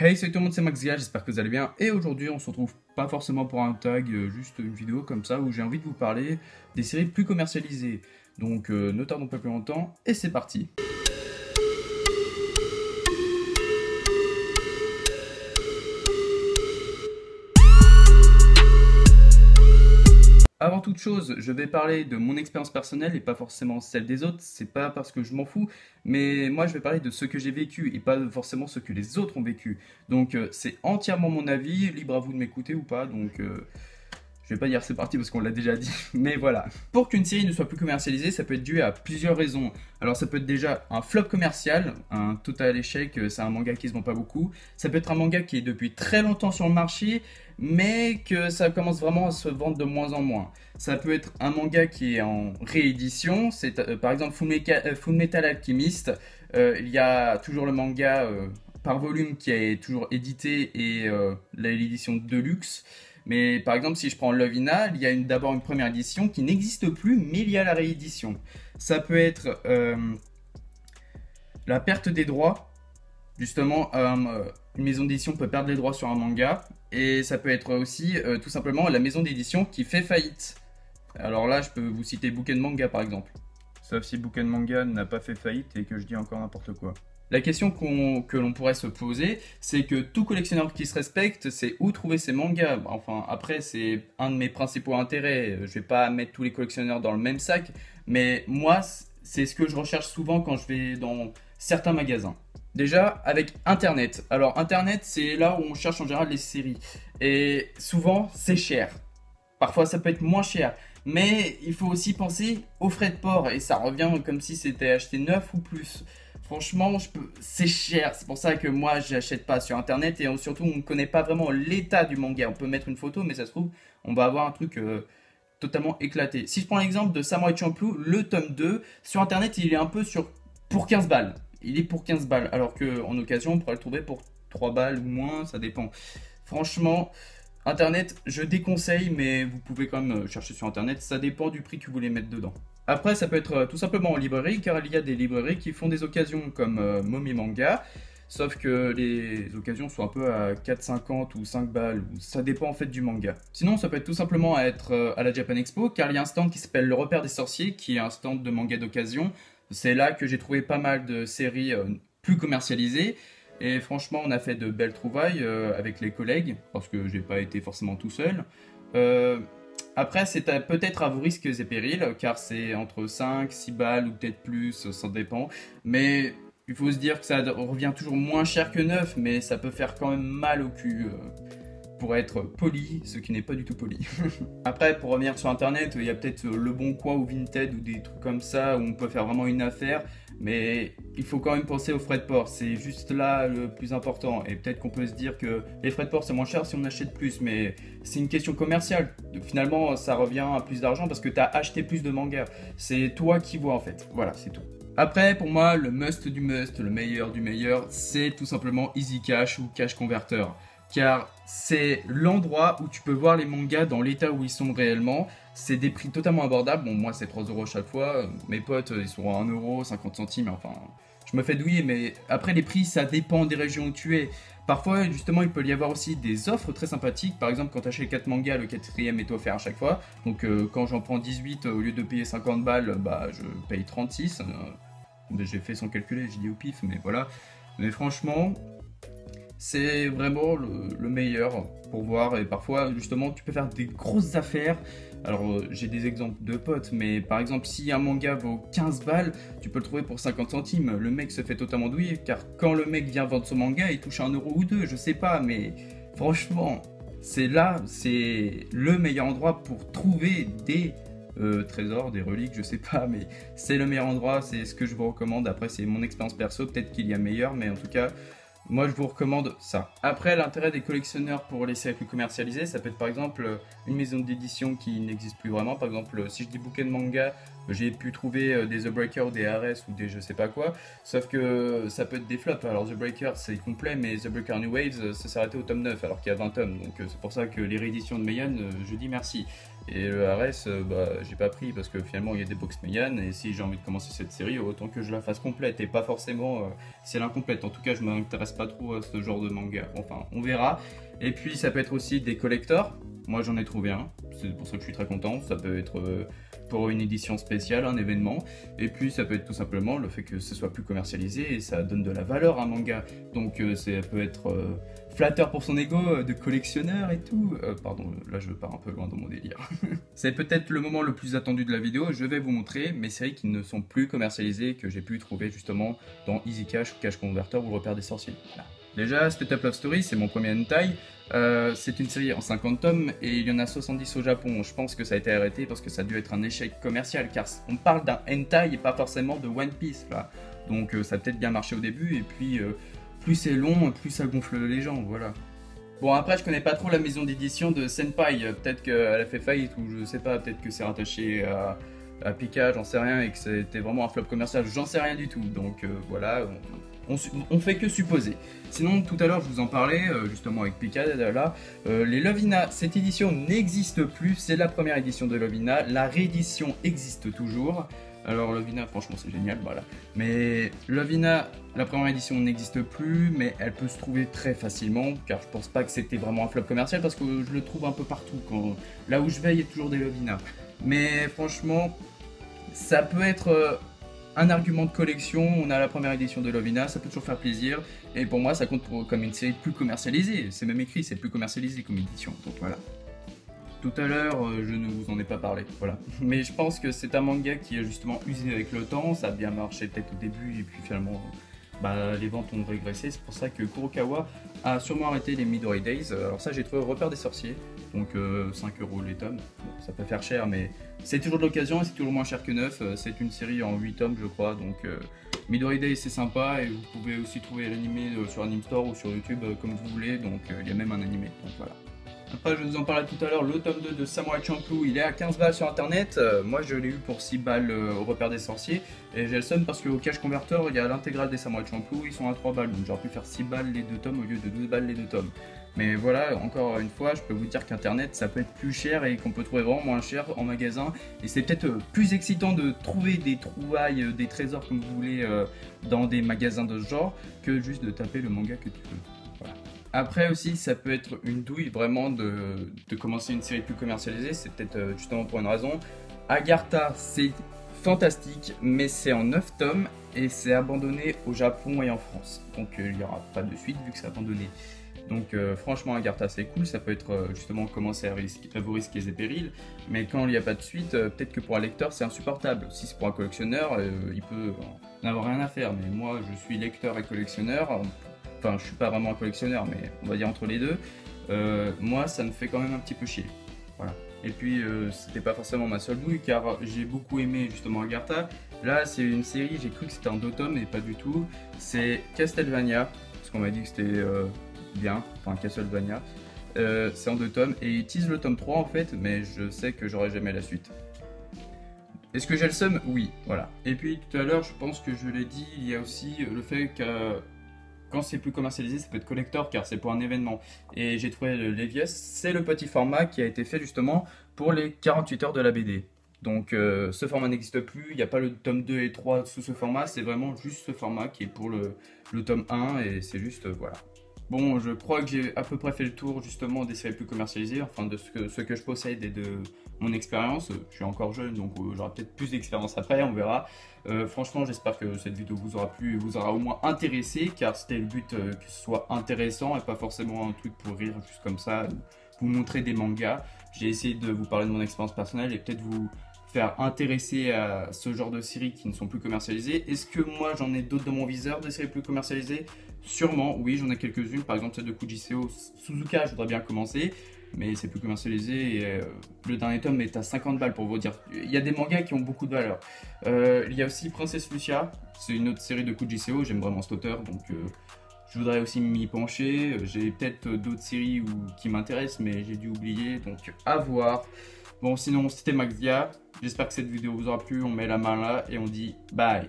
Hey, salut tout le monde, c'est Max Gall, j'espère que vous allez bien. Et aujourd'hui, on se retrouve pas forcément pour un tag, juste une vidéo comme ça où j'ai envie de vous parler des séries plus commercialisées. Donc, ne tardons pas plus longtemps, et c'est parti. Avant toute chose, je vais parler de mon expérience personnelle et pas forcément celle des autres. C'est pas parce que je m'en fous, mais moi je vais parler de ce que j'ai vécu et pas forcément ce que les autres ont vécu. Donc c'est entièrement mon avis, libre à vous de m'écouter ou pas. Donc je vais pas dire c'est parti parce qu'on l'a déjà dit, mais voilà. Pour qu'une série ne soit plus commercialisée, ça peut être dû à plusieurs raisons. Alors ça peut être déjà un flop commercial, un total échec, c'est un manga qui se vend pas beaucoup. Ça peut être un manga qui est depuis très longtemps sur le marché, mais que ça commence vraiment à se vendre de moins en moins. Ça peut être un manga qui est en réédition, c'est par exemple Full Metal Alchemist. Il y a toujours le manga par volume qui est toujours édité et l'édition Deluxe. Mais par exemple, si je prends Love Hina, il y a d'abord une première édition qui n'existe plus, mais il y a la réédition. Ça peut être la perte des droits. Justement, une maison d'édition peut perdre les droits sur un manga. Et ça peut être aussi tout simplement la maison d'édition qui fait faillite. Alors là, je peux vous citer Bouquet de Manga par exemple. Sauf si Bouquet de Manga n'a pas fait faillite et que je dis encore n'importe quoi. La question que l'on pourrait se poser, c'est que tout collectionneur qui se respecte, c'est où trouver ses mangas. Enfin, après, c'est un de mes principaux intérêts. Je vais pas mettre tous les collectionneurs dans le même sac, mais moi, c'est ce que je recherche souvent quand je vais dans certains magasins. Déjà, avec Internet. Alors, Internet, c'est là où on cherche en général les séries. Et souvent, c'est cher. Parfois, ça peut être moins cher. Mais il faut aussi penser aux frais de port. Et ça revient comme si c'était acheté neuf ou plus. Franchement, c'est cher. C'est pour ça que moi, j'achète pas sur Internet. Et surtout, on ne connaît pas vraiment l'état du manga. On peut mettre une photo, mais ça se trouve, on va avoir un truc totalement éclaté. Si je prends l'exemple de Samurai Champloo, le tome 2, sur Internet, il est un peu pour 15 balles. Il est pour 15 balles. Alors qu'en occasion, on pourrait le trouver pour 3 balles ou moins. Ça dépend. Franchement, Internet, je déconseille, mais vous pouvez quand même chercher sur Internet. Ça dépend du prix que vous voulez mettre dedans. Après, ça peut être tout simplement en librairie, car il y a des librairies qui font des occasions comme Momi Manga, sauf que les occasions sont un peu à 4,50 ou 5 balles, ça dépend en fait du manga. Sinon, ça peut être tout simplement être à la Japan Expo, car il y a un stand qui s'appelle Le Repère des Sorciers, qui est un stand de manga d'occasion. C'est là que j'ai trouvé pas mal de séries plus commercialisées, et franchement, on a fait de belles trouvailles avec les collègues, parce que j'ai pas été forcément tout seul. Après, c'est peut-être à vos risques et périls, car c'est entre 5, 6 balles ou peut-être plus, ça dépend. Mais il faut se dire que ça revient toujours moins cher que neuf, mais ça peut faire quand même mal au cul, pour être poli, ce qui n'est pas du tout poli. Après, pour revenir sur Internet, il y a peut-être Le Bon Coin ou Vinted ou des trucs comme ça, où on peut faire vraiment une affaire. Mais il faut quand même penser aux frais de port, c'est juste là le plus important. Et peut-être qu'on peut se dire que les frais de port c'est moins cher si on achète plus, mais c'est une question commerciale. Finalement, ça revient à plus d'argent parce que tu as acheté plus de mangas. C'est toi qui vois en fait. Voilà, c'est tout. Après, pour moi, le must du must, le meilleur du meilleur, c'est tout simplement Easy Cash ou Cash Converter. Car c'est l'endroit où tu peux voir les mangas dans l'état où ils sont réellement. C'est des prix totalement abordables. Bon, moi, c'est 3 € chaque fois. Mes potes, ils sont à 1 €, 50 centimes. Enfin, je me fais douiller. Mais après, les prix, ça dépend des régions où tu es. Parfois, justement, il peut y avoir aussi des offres très sympathiques. Par exemple, quand tu achètes 4 mangas, le 4e est offert à chaque fois. Donc, quand j'en prends 18, au lieu de payer 50 balles, bah, je paye 36. J'ai fait sans calculer, j'ai dit au pif, mais voilà. Mais franchement, c'est vraiment le meilleur pour voir. Et parfois, justement, tu peux faire des grosses affaires. Alors, j'ai des exemples de potes, mais par exemple, si un manga vaut 15 balles, tu peux le trouver pour 50 centimes. Le mec se fait totalement douiller, car quand le mec vient vendre son manga, il touche 1 € ou 2, je sais pas, mais franchement, c'est le meilleur endroit pour trouver des trésors, des reliques, je sais pas, mais c'est le meilleur endroit, c'est ce que je vous recommande. Après, c'est mon expérience perso, peut-être qu'il y a meilleur, mais en tout cas, moi, je vous recommande ça. Après, l'intérêt des collectionneurs pour les séries plus commercialisées, ça peut être par exemple une maison d'édition qui n'existe plus vraiment. Par exemple, si je dis bouquet de manga, j'ai pu trouver des The Breaker ou des RS ou des je sais pas quoi. Sauf que ça peut être des flops. Alors, The Breaker, c'est complet, mais The Breaker New Waves, ça s'est arrêté au tome 9 alors qu'il y a 20 tomes. Donc, c'est pour ça que les rééditions de Meian, je dis merci. Et le RS, bah, j'ai pas pris parce que finalement il y a des box Meian, et si j'ai envie de commencer cette série, autant que je la fasse complète et pas forcément si elle est incomplète. En tout cas, je m'intéresse pas trop à ce genre de manga. Enfin, on verra. Et puis ça peut être aussi des collectors. Moi j'en ai trouvé un, c'est pour ça que je suis très content. Ça peut être pour une édition spéciale, un événement. Et puis ça peut être tout simplement le fait que ce soit plus commercialisé et ça donne de la valeur à un manga. Donc ça peut être flatteur pour son ego de collectionneur et tout. Pardon, là je pars un peu loin dans mon délire. C'est peut-être le moment le plus attendu de la vidéo. Je vais vous montrer mes séries qui ne sont plus commercialisées, que j'ai pu trouver justement dans Easy Cash, Cash Converter ou Le Repère des Sorciers. Voilà. Déjà, Step Up Love Story, c'est mon premier hentai. C'est une série en 50 tomes et il y en a 70 au Japon. Je pense que ça a été arrêté parce que ça a dû être un échec commercial, car on parle d'un hentai et pas forcément de One Piece là. Donc ça a peut-être bien marché au début, et puis plus c'est long, plus ça gonfle les gens, voilà. Bon, après je connais pas trop la maison d'édition de Senpai, peut-être qu'elle a fait faillite ou je sais pas, peut-être que c'est rattaché à Pika, j'en sais rien, et que c'était vraiment un flop commercial, j'en sais rien du tout. Donc voilà, on fait que supposer. Sinon, tout à l'heure, je vous en parlais, justement avec Pika, là, les Lovina, cette édition n'existe plus, c'est la première édition de Lovina, la réédition existe toujours. Alors Lovina, franchement, c'est génial, voilà. Mais Lovina, la première édition n'existe plus, mais elle peut se trouver très facilement, car je pense pas que c'était vraiment un flop commercial, parce que je le trouve un peu partout. Là où je vais, il y a toujours des Lovina. Mais franchement, ça peut être un argument de collection. On a la première édition de Lovina, ça peut toujours faire plaisir, et pour moi ça compte comme une série plus commercialisée. C'est même écrit, c'est plus commercialisé comme édition, donc voilà. Tout à l'heure, je ne vous en ai pas parlé, voilà. Mais je pense que c'est un manga qui a justement usé avec le temps. Ça a bien marché peut-être au début, et puis finalement les ventes ont régressé. C'est pour ça que Kurokawa a sûrement arrêté les Midori Days. Alors ça, j'ai trouvé Repère des Sorciers, donc 5 € les tomes. Bon, ça peut faire cher, mais c'est toujours de l'occasion et c'est toujours moins cher que neuf. C'est une série en 8 tomes, je crois, donc Midori Days c'est sympa, et vous pouvez aussi trouver l'animé sur Anime Store ou sur YouTube comme vous voulez, donc il y a même un animé, donc voilà. Après, je vous en parlais tout à l'heure, le tome 2 de Samurai Champloo, il est à 15 balles sur internet. Moi, je l'ai eu pour 6 balles au Repère des Sorciers. Et j'ai le seum parce qu'au Cash Converter, il y a l'intégrale des Samurai Champloo, ils sont à 3 balles. Donc j'aurais pu faire 6 balles les 2 tomes au lieu de 12 balles les 2 tomes. Mais voilà, encore une fois, je peux vous dire qu'internet, ça peut être plus cher et qu'on peut trouver vraiment moins cher en magasin. Et c'est peut-être plus excitant de trouver des trouvailles, des trésors comme vous voulez dans des magasins de ce genre, que juste de taper le manga que tu veux. Voilà. Après aussi, ça peut être une douille vraiment de commencer une série plus commercialisée, c'est peut-être justement pour une raison. Agartha, c'est fantastique, mais c'est en 9 tomes et c'est abandonné au Japon et en France. Donc il n'y aura pas de suite vu que c'est abandonné. Donc franchement, Agartha c'est cool, ça peut être justement commencer à vos risques et périls, mais quand il n'y a pas de suite, peut-être que pour un lecteur c'est insupportable. Si c'est pour un collectionneur, il peut n'avoir rien à faire, mais moi je suis lecteur et collectionneur. Enfin, je suis pas vraiment un collectionneur, mais on va dire entre les deux. Moi, ça me fait quand même un petit peu chier. Voilà. Et puis, c'était pas forcément ma seule douille, car j'ai beaucoup aimé justement Agartha. Là, c'est une série, j'ai cru que c'était en 2 tomes, et pas du tout. C'est Castlevania, parce qu'on m'a dit que c'était bien, enfin Castlevania. C'est en 2 tomes, et ils teasent le tome 3 en fait, mais je sais que j'aurai jamais la suite. Est-ce que j'ai le seum? Oui, voilà. Et puis tout à l'heure, je pense que je l'ai dit, il y a aussi le fait que quand c'est plus commercialisé, ça peut être collector car c'est pour un événement. Et j'ai trouvé le Levias, c'est le petit format qui a été fait justement pour les 48 heures de la BD. Donc ce format n'existe plus, il n'y a pas le tome 2 et 3 sous ce format, c'est vraiment juste ce format qui est pour le tome 1 et c'est juste voilà. Bon, je crois que j'ai à peu près fait le tour justement des séries plus commercialisées, enfin de ce que je possède et de mon expérience. Je suis encore jeune, donc j'aurai peut-être plus d'expérience après, on verra. Franchement, j'espère que cette vidéo vous aura plu et vous aura au moins intéressé, car c'était le but que ce soit intéressant et pas forcément un truc pour rire juste comme ça, vous montrer des mangas. J'ai essayé de vous parler de mon expérience personnelle et peut-être vous faire intéresser à ce genre de séries qui ne sont plus commercialisées. Est-ce que moi j'en ai d'autres dans mon viseur, des séries plus commercialisées? Sûrement, oui, j'en ai quelques-unes, par exemple celle de Kujiseo Suzuka, je voudrais bien commencer, mais c'est plus commercialisé et le dernier tome est à 50 balles pour vous dire. Il y a des mangas qui ont beaucoup de valeur. Il y a aussi Princesse Lucia, c'est une autre série de Kujiseo, j'aime vraiment cet auteur, donc je voudrais aussi m'y pencher. J'ai peut-être d'autres séries qui m'intéressent, mais j'ai dû oublier, donc à voir. Bon, sinon, c'était Maxdia. J'espère que cette vidéo vous aura plu. On met la main là et on dit bye.